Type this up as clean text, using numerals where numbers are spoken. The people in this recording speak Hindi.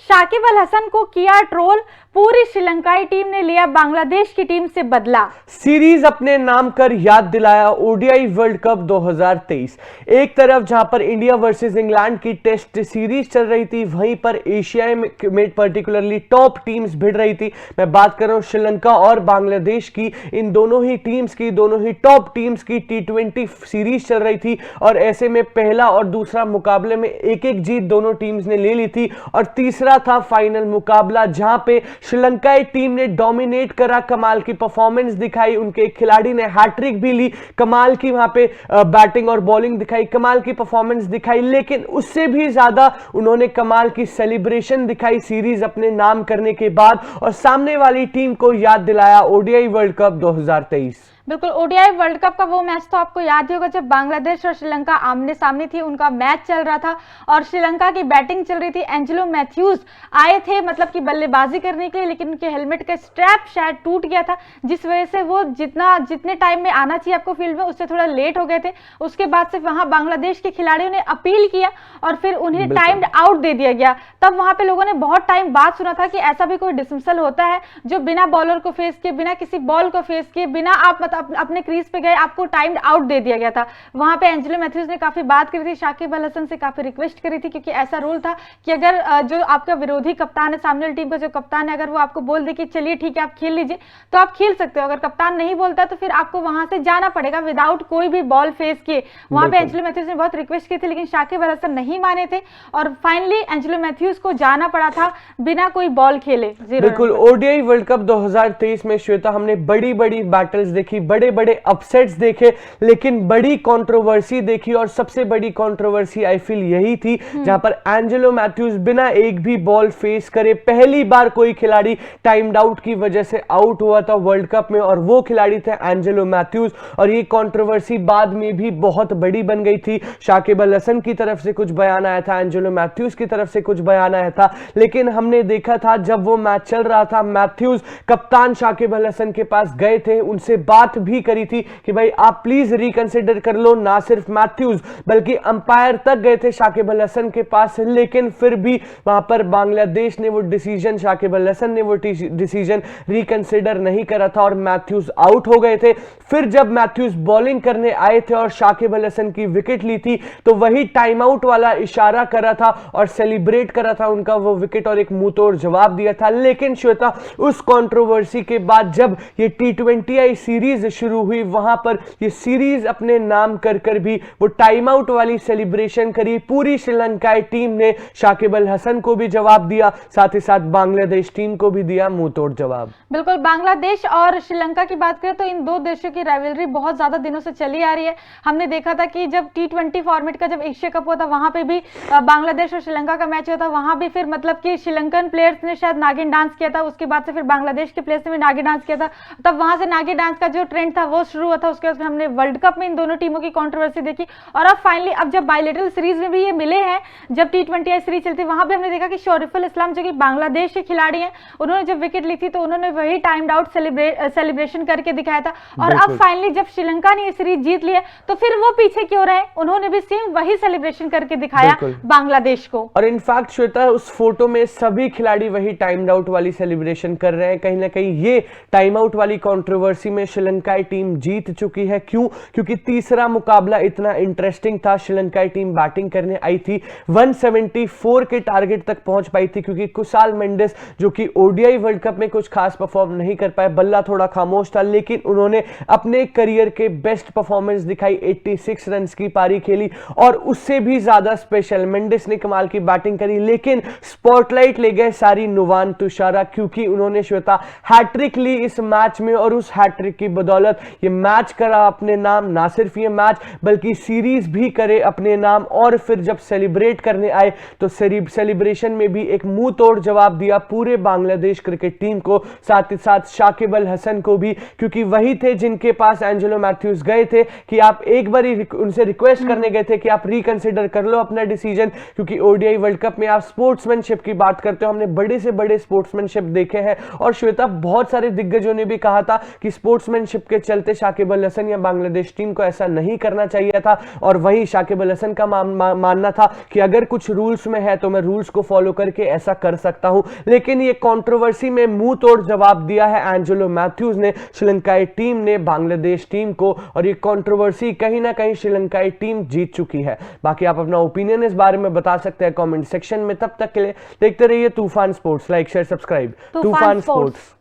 शाकिब अल हसन को किया ट्रोल, पूरी श्रीलंकाई टीम ने लिया बांग्लादेश की टीम से बदला। सीरीज अपने नाम कर याद दिलाया ओडीआई वर्ल्ड कप 2023। एक तरफ जहां पर इंडिया वर्सेस इंग्लैंड की टेस्ट सीरीज चल रही थी, वहीं पर एशिया में पर्टिकुलरली टॉप टीम्स भिड़ रही थी। मैं बात कर रहा हूं श्रीलंका और बांग्लादेश की। इन दोनों ही टीम्स की, दोनों ही टॉप टीम्स की T20 सीरीज चल रही थी और ऐसे में पहला और दूसरा मुकाबले में एक एक जीत दोनों टीम्स ने ले ली थी और तीसरा था फाइनल मुकाबला जहां पे श्रीलंकाई टीम ने डोमिनेट करा, कमाल की परफॉर्मेंस दिखाई, उनके एक खिलाड़ी ने हैट्रिक भी ली, कमाल की वहां पे बैटिंग और बॉलिंग दिखाई, कमाल की परफॉर्मेंस दिखाई, लेकिन उससे भी ज्यादा उन्होंने कमाल की सेलिब्रेशन दिखाई सीरीज अपने नाम करने के बाद और सामने वाली टीम को याद दिलाया ओडीआई वर्ल्ड कप 2023। बिल्कुल, ओडीआई वर्ल्ड कप का वो मैच तो आपको याद ही होगा जब बांग्लादेश और श्रीलंका आमने सामने थी, उनका मैच चल रहा था और श्रीलंका की बैटिंग चल रही थी। एंजेलो मैथ्यूज आए थे मतलब कि बल्लेबाजी करने के लिए, लेकिन उनके हेलमेट का स्ट्रैप शायद टूट गया था, जिस वजह से वो जितने टाइम में आना चाहिए आपको फील्ड में उससे थोड़ा लेट हो गए थे। उसके बाद से वहां बांग्लादेश के खिलाड़ियों ने अपील किया और फिर उन्हें टाइम्ड आउट दे दिया गया। तब वहां पे लोगों ने बहुत टाइम बाद सुना था कि ऐसा भी कोई डिसमिसल होता है जो बिना बॉलर को फेस किए, बिना किसी बॉल को फेस किए, बिना आप अपने क्रीज पे गए आपको टाइम्ड आउट दे दिया गया था। वहां पे एंजेलो मैथ्यूज ने काफी बात करी थी, शाकिब अल हसन से काफी रिक्वेस्ट करी थी, क्योंकि ऐसा रूल था कि अगर जो आपका विरोधी कप्तान है, सामने वाली टीम का जो कप्तान है, अगर वो आपको बोल दे कि चलिए ठीक है आप खेल लीजिए तो आप खेल सकते हो। अगर कप्तान नहीं बोलता तो फिर आपको वहां से जाना पड़ेगा विदाउट कोई भी बॉल फेस किए। वहां पे एंजेलो मैथ्यूज ने बहुत रिक्वेस्ट की थी, लेकिन शाकिब अल हसन नहीं माने थे और फाइनली एंजेलो मैथ्यूज को जाना पड़ा था बिना कोई बॉल खेले। बिल्कुल, ओडीआई वर्ल्ड कप 2023 में श्वेता हमने बड़ी बड़ी बैटल्स देखी, बड़े बड़े अपसेट्स देखे, लेकिन बड़ी कंट्रोवर्सी देखी और सबसे बड़ी कंट्रोवर्सी आई फील यही थी जहां पर एंजेलो मैथ्यूज बिना एक भी बॉल फेस करे पहली बार कोई खिलाड़ी टाइम्ड आउट की वजह से आउट हुआ था वर्ल्ड कप में और वो खिलाड़ी थे एंजेलो मैथ्यूज। और ये कंट्रोवर्सी बाद में भी बहुत बड़ी बन गई थी। शाकिब अल हसन की तरफ से कुछ बयान आया था, एंजेलो मैथ्यूज की तरफ से कुछ बयान आया था, लेकिन हमने देखा था जब वो मैच चल रहा था, मैथ्यूज कप्तान शाकिब अल हसन के पास गए थे, उनसे बात भी करी थी कि भाई आप प्लीज रिकंसिडर कर लो। ना सिर्फ मैथ्यूज बल्कि अंपायर तक गए थे शाकिब अल हसन के पास, लेकिन फिर भी वहां पर बांग्लादेश ने वो डिसीजन, शाकिब अल हसन ने वो डिसीजन रिकंसिडर नहीं करा था और मैथ्यूज आउट हो गए थे। फिर जब मैथ्यूज बॉलिंग करने आए थे और शाकिब अल हसन की विकेट ली थी तो वही टाइम आउट वाला इशारा करा था और सेलिब्रेट करा था उनका वो विकेट और एक मुंह तोड़ जवाब दिया था। लेकिन श्वेता, उस कंट्रोवर्सी के बाद जब ये T20I सीरीज शुरू हुई, वहां पर ये सीरीज अपने नाम कर भी वो टाइम आउट वाली सेलिब्रेशन करी। पूरी श्रीलंकाई टीम ने शाकिब अल हसन को भी जवाब दिया, साथ ही साथ बांग्लादेश टीम को भी दिया मुंह तोड़ जवाब। बिल्कुल, बांग्लादेश और श्रीलंका की बात करें तो इन दो देशों की राइवलरी बहुत ज्यादा दिनों से चली आ रही है। हमने देखा था कि जब T20 फॉर्मेट का जब एशिया कप हुआ था वहां पे भी बांग्लादेश और श्रीलंका का मैच हुआ था, वहां भी फिर मतलब कि श्रीलंकन प्लेयर्स ने शायद नागिन डांस किया था, उसके बाद से फिर बांग्लादेश के प्लेयर्स ने भी नागिन डांस किया था, तब वहां से नागिन डांस का जो ट्रेंड था वो शुरू हुआ था। उसके बाद हमने वर्ल्ड कप में इन दोनों टीमों की कंट्रोवर्सी देखी और अब फाइनली अब जब बायलैटरल सीरीज में भी ये मिले हैं, जब T20I सीरीज चलती वहां भी हमने देखा कि शरीफुल इस्लाम जो कि बांग्लादेश के खिलाड़ी हैं, उन्होंने जब विकेट ली थी तो उन्होंने वही टाइम्ड आउट सेलिब्रेशन करके दिखाया था। और अब फाइनली जब श्रीलंका ने ये सीरीज जीत ली है तो फिर वो पीछे क्यों रहे, उन्होंने भी सेम वही सेलिब्रेशन करके दिखाया बांग्लादेश को। और इनफैक्ट श्वेता, उस फोटो में सभी खिलाड़ी वही टाइम्ड आउट वाली सेलिब्रेशन कर रहे हैं। कहीं ना कहीं ये टाइम आउट वाली कंट्रोवर्सी में श्रीलंकाई टीम जीत चुकी है। क्यों? क्योंकि तीसरा मुकाबला इतना इंटरेस्टिंग था। श्रीलंकाई टीम बैटिंग करने आई थी, 174 के टारगेट तक पहुंच पाई थी, क्योंकि कुसाल मेंडिस जो कि ओडीआई वर्ल्ड कप में कुछ खास परफॉर्म नहीं कर पाए, बल्ला थोड़ा खामोश था, लेकिन उन्होंने अपने करियर के बेस्ट परफॉर्मेंस दिखाई, 86 रन की पारी खेली और उससे भी ज्यादा स्पेशल मेंडिस ने कमाल की बैटिंग करी, लेकिन स्पॉटलाइट ले गए सारी नुवान तुषारा, क्योंकि उन्होंने श्वेता हैट्रिक ली इस मैच में और उस हैट्रिक की बदौलत ये मैच करा अपने नाम, ना सिर्फ ये मैच बल्कि सीरीज भी करे अपने नाम। और फिर जब सेलिब्रेट करने आए तो सेलिब्रेशन में भी एक मुंह तोड़ जवाब दिया पूरे बांग्लादेश क्रिकेट टीम को, साथ ही साथ शाकिब अल हसन को भी, क्योंकि वही थे जिनके पास एंजेलो मैथ्यूज गए थे कि आप एक बार उनसे रिक्वेस्ट करने गए थे कि आप रिकंसिडर कर लो अपना डिसीजन, क्योंकि ओडीआई वर्ल्ड कप में आप स्पोर्ट्समैनशिप की बात करते हो, हमने बड़े से बड़े स्पोर्ट्समैनशिप देखे हैं और श्वेता बहुत सारे दिग्गजों ने भी कहा था कि स्पोर्ट्समैनशिप स्पोर्ट्समैनशिप के चलते शाकिब अल हसन या बांग्लादेश टीम को ऐसा नहीं करना चाहिए था। और वहीं शाकिब अल हसन का मानना था कि अगर कुछ रूल्स में है तो मैं रूल्स को फॉलो करके ऐसा कर सकता हूं। लेकिन ये कंट्रोवर्सी में मुंह तोड़ जवाब दिया है एंजेलो मैथ्यूज ने, श्रीलंकाई टीम ने बांग्लादेश टीम को, और ये कंट्रोवर्सी कहीं ना कहीं श्रीलंकाई टीम जीत चुकी है। बाकी आप अपना ओपिनियन इस बारे में बता सकते हैं कमेंट सेक्शन में। तब तक के लिए देखते रहिए तूफान स्पोर्ट्स। Like share subscribe. तूफान स्पोर्ट्स।